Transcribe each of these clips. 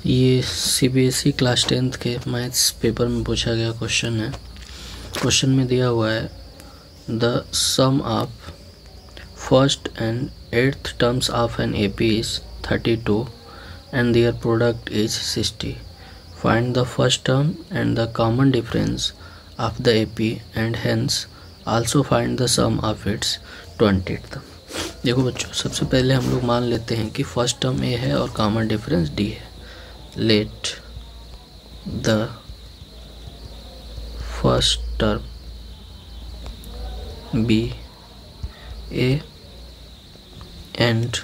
ये CBSE class 10th के maths paper में पूछा गया क्वेश्चन है। क्वेश्चन में दिया हुआ है the sum of first and eighth terms of an AP is 32 and their product is 60। Find the first term and the common difference of the AP and hence also find the sum of its 20th। देखो बच्चों, सबसे पहले हम लोग मान लेते हैं कि फर्स्ट टर्म ए है और कॉमन डिफरेंस डी है। Let the first term be A and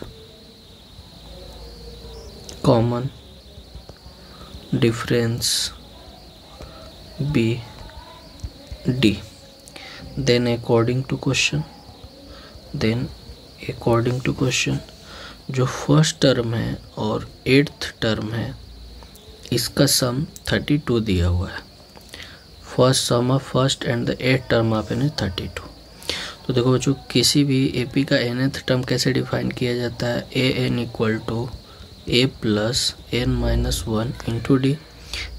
common difference be D. Then according to question जो फर्स्ट टर्म है और एट्थ टर्म है इसका सम 32 दिया हुआ है। First sum of first and the eighth term of an 32। तो देखो बच्चों, किसी भी एपी का nth टर्म कैसे डिफाइन किया जाता है, a n equal to a plus n minus 1 into d.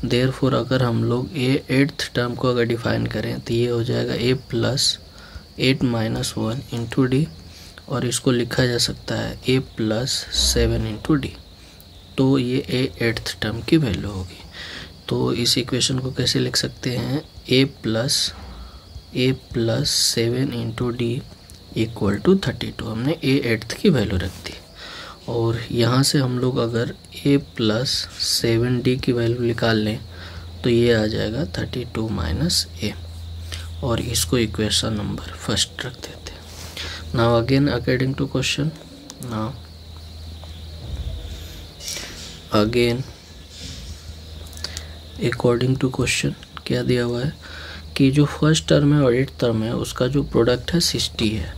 Therefore अगर हम लोग ए एट्थ टर्म को अगर डिफाइन करें तो ये हो जाएगा ए प्लस 8 माइनस 1 इंटू डी, और इसको लिखा जा सकता है ए प्लस 7 इंटू डी। तो ये ए एट्थ टर्म की वैल्यू होगी। तो इस इक्वेशन को कैसे लिख सकते हैं, a plus 7 into d equal to 32। हमने ए एट्थ की वैल्यू रख दी, और यहाँ से हम लोग अगर ए प्लस 7 डी की वैल्यू निकाल लें तो ये आ जाएगा 32 माइनस ए, और इसको इक्वेशन नंबर फर्स्ट रख देते हैं। Now again according to question, according to question क्या दिया हुआ है कि जो फर्स्ट टर्म है और एट्थ टर्म है उसका जो प्रोडक्ट है 60 है।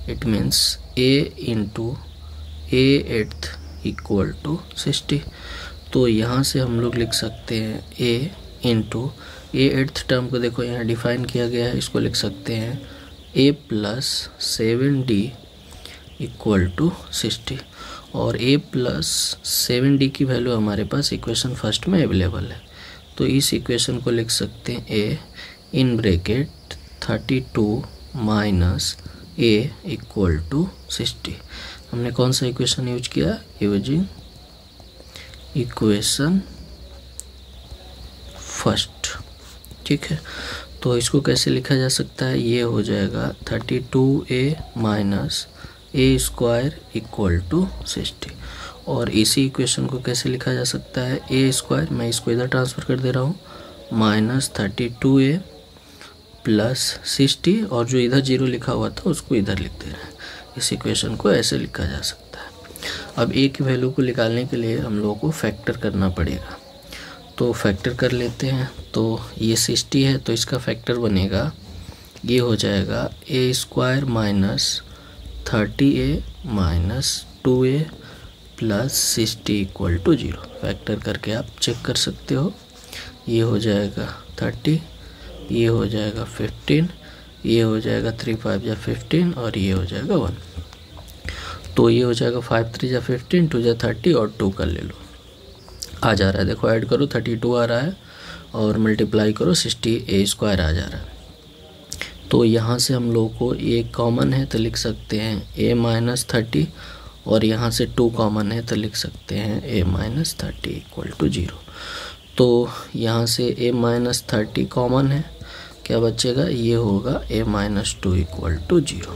It means a into a eighth equal to 60। तो यहाँ से हम लोग लिख सकते हैं a into a eighth term को देखो यहाँ डिफाइन किया गया है, इसको लिख सकते हैं a plus 7 d equal to 60, और a प्लस 7d की वैल्यू हमारे पास इक्वेशन फर्स्ट में अवेलेबल है। तो इस इक्वेशन को लिख सकते हैं a in bracket 32 minus a equal to 60। हमने कौन सा इक्वेशन यूज किया, यूजिंग इक्वेशन फर्स्ट। ठीक है, तो इसको कैसे लिखा जा सकता है, ये हो जाएगा 32a minus a square equal to 60। और इसी इक्वेशन को कैसे लिखा जा सकता है, ए स्क्वायर, मैं इसको इधर ट्रांसफ़र कर दे रहा हूँ, माइनस 32a प्लस 60, और जो इधर 0 लिखा हुआ था उसको इधर लिख दे रहे हैं। इस इक्वेशन को ऐसे लिखा जा सकता है। अब ए की वैल्यू को निकालने के लिए हम लोगों को फैक्टर करना पड़ेगा, तो फैक्टर कर लेते हैं। तो ये 60 है तो इसका फैक्टर बनेगा, ये हो जाएगा a square minus 30a minus 2a plus 60 equal to 0। Factor करके आप चेक कर सकते हो। ये हो जाएगा 30, ये हो जाएगा 15, ये हो जाएगा 3 5 या 15, और ये हो जाएगा 1। तो ये हो जाएगा 5 3 या 15, 2 या 30, और 2 कर ले लो, आ जा रहा है। देखो ऐड करो 32 आ रहा है, और मल्टीप्लाई करो 60 ए स्क्वायर आ जा रहा है। तो यहाँ से हम लोगों को ये कॉमन है तो लिख सकते हैं a माइनस 30, और यहाँ से 2 कॉमन है तो लिख सकते हैं a माइनस 30 इक्वल टू 0। तो यहाँ से a माइनस 30 कॉमन है, क्या बचेगा, ये होगा a माइनस 2 इक्वल टू 0।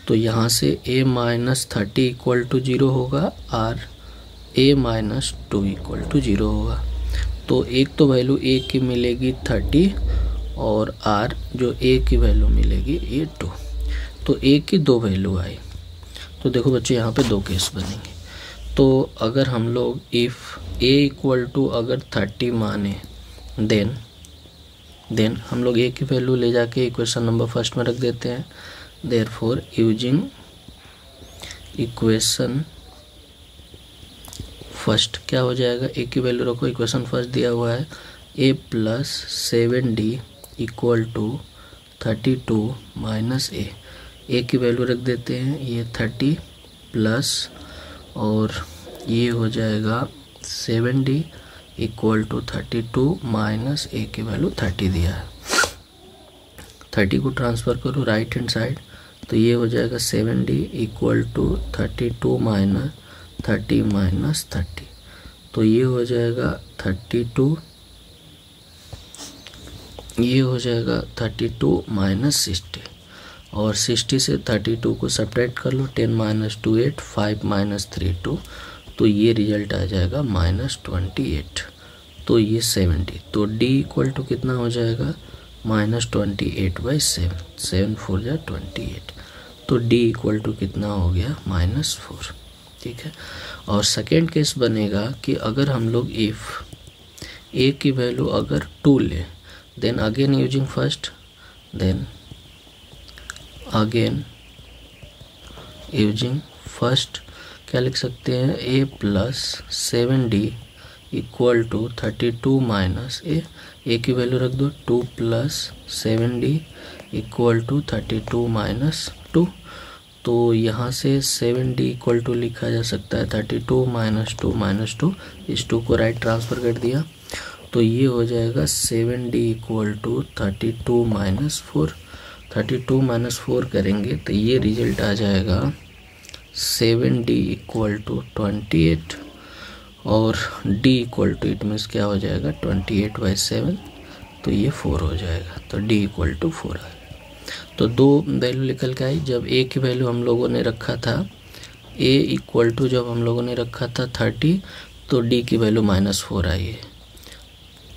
तो यहाँ से a माइनस 30 इक्वल टू 0 होगा, और a माइनस 2 इक्वल टू 0 होगा। तो एक तो वैल्यू a की मिलेगी 30, और r जो a की वैल्यू मिलेगी ये 2। तो a की 2 वैल्यू आई। तो देखो बच्चे, यहाँ पे 2 केस बनेंगे। तो अगर हम लोग इफ़ a इक्वल टू अगर 30 माने, देन हम लोग a की वैल्यू ले जाके इक्वेशन नंबर फर्स्ट में रख देते हैं। देयरफॉर यूजिंग इक्वेशन फर्स्ट क्या हो जाएगा, a की वैल्यू रखो, इक्वेशन फर्स्ट दिया हुआ है a plus 7d equal to 32 minus a की वैल्यू रख देते हैं, ये 30 प्लस, और ये हो जाएगा 7D equal to 32 minus a की वैल्यू 30 दिया है। 30 को ट्रांसफ़र करो राइट हैंड साइड, तो ये हो जाएगा 7D equal to 32 minus 30 minus 30, तो ये हो जाएगा 32, ये हो जाएगा 32 माइनस 60, और 60 से 32 को सब्ट्रैक्ट कर लो, 10 माइनस 2 8, 5 माइनस 3 2, तो ये रिजल्ट आ जाएगा -28, तो ये 70, तो D इक्वल टू कितना हो जाएगा -28/7, 7 4 जा 28, तो D इक्वल टू कितना हो गया -4, ठीक है। और सेकेंड केस बनेगा कि अगर हम लोग इफ़ A की वैल्यू अगर 2 ले, then again using first, then again using first क्या लिख सकते हैं, A plus 7D equal to 32 minus a की वैल्यू रख दो 2 plus 7D equal to 32 minus 2, तो यहाँ से 7D इक्वल टू लिखा जा सकता है 32 माइनस 2 माइनस 2, इस 2 को राइट ट्रांसफ़र कर दिया, तो ये हो जाएगा 7D equal to 32 minus 4, 32 minus 4 करेंगे तो ये रिजल्ट आ जाएगा 7D इक्वल टू 28, और D equal to it means क्या हो जाएगा 28/7, तो ये 4 हो जाएगा, तो D इक्वल टू 4 आएगा। तो दो वैल्यू निकल के आई। जब A की वैल्यू हम लोगों ने रखा था A इक्वल टू जब हम लोगों ने रखा था 30, तो D की वैल्यू -4 आई है,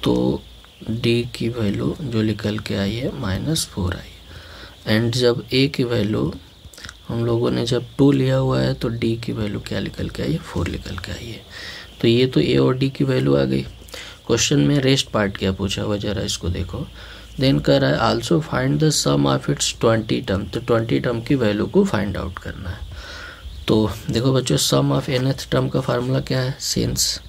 तो D की वैल्यू जो निकल के आई है -4 आई है। एंड जब A की वैल्यू हम लोगों ने जब 2 लिया हुआ है, तो D की वैल्यू क्या निकल के आई है 4 निकल के आई है। तो ये तो A और D की वैल्यू आ गई। क्वेश्चन में रेस्ट पार्ट क्या पूछा हुआ, जरा इसको देखो। देन कह रहा है also find the sum of its 20 term, तो 20 टर्म की वैल्यू को फाइंड आउट करना है। तो देखो बच्चों, सम ऑफ nth टर्म का फार्मूला क्या है, since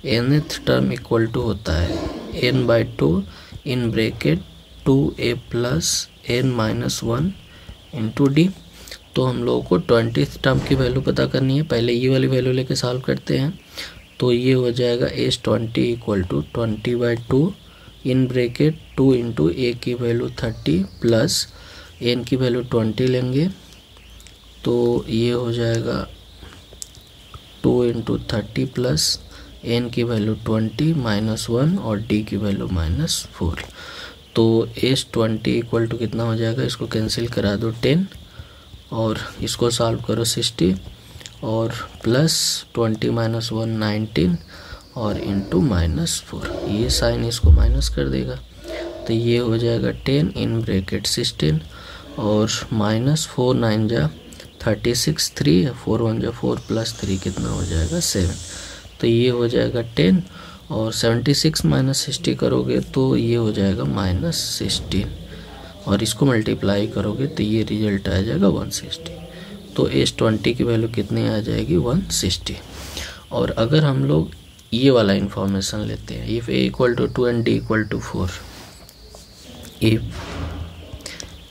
nth term equal to होता है n/2 in bracket 2a plus n-1 into D। तो हम लोगों को 20th टर्म की वैल्यू पता करनी है, पहले ये वाली वैल्यू लेके सॉल्व करते हैं। तो ये हो जाएगा S20 equal to 20/2 in bracket 2 into A की वैल्यू 30 प्लस n की वैल्यू 20 लेंगे, तो ये हो जाएगा 2 इंटू 30 प्लस n की वैल्यू 20 -1 और D की वैल्यू -4। तो S20 इक्वल टू कितना हो जाएगा, इसको कैंसिल करा दो 10 और इसको सॉल्व करो 60 और प्लस 20 -1 19 और इंटू -4, ये साइन इसको माइनस कर देगा, तो ये हो जाएगा 10 इन ब्रैकेट 16 और -4 9 जा 36, 3 4 1 जा 4 प्लस 3 कितना हो जाएगा 7, तो ये हो जाएगा 10 और 76 माइनस 60 करोगे तो ये हो जाएगा -16 और इसको मल्टीप्लाई करोगे तो ये रिजल्ट आ जाएगा 160। तो S20 की वैल्यू कितनी आ जाएगी 160। और अगर हम लोग ये वाला इंफॉर्मेशन लेते हैं, if A equal to 2 and D equal to 4, if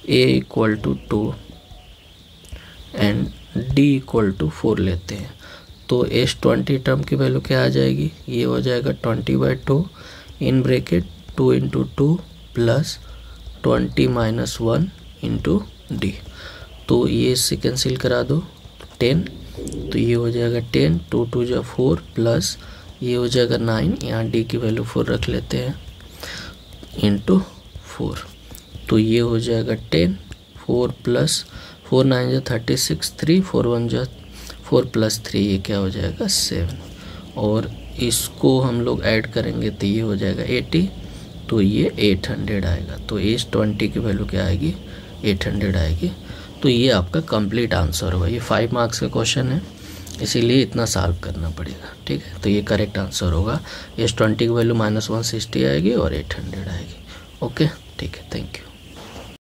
A equal to 2 and D equal to 4 लेते हैं, तो S20 टर्म की वैल्यू क्या आ जाएगी, ये हो जाएगा 20/2 in bracket 2 into 2 plus 20 -1 into D। तो ये इससे कैंसिल करा दो 10, तो ये हो जाएगा 10, 2 2 जा 4 प्लस ये हो जाएगा 9, यहाँ D की वैल्यू 4 रख लेते हैं इंटू 4, तो ये हो जाएगा 10, 4 प्लस 4 9 जा 36, 3 4 1 जा 4 प्लस 3 ये क्या हो जाएगा 7, और इसको हम लोग ऐड करेंगे तो ये हो जाएगा 80, तो ये 800 आएगा। तो S20 की वैल्यू क्या आएगी 800 आएगी। तो ये आपका कंप्लीट आंसर होगा। ये 5 मार्क्स का क्वेश्चन है, इसीलिए इतना सॉल्व करना पड़ेगा, ठीक है। तो ये करेक्ट आंसर होगा। S20 की वैल्यू -160 आएगी और 800 आएगी। ओके, ठीक है, थैंक यू।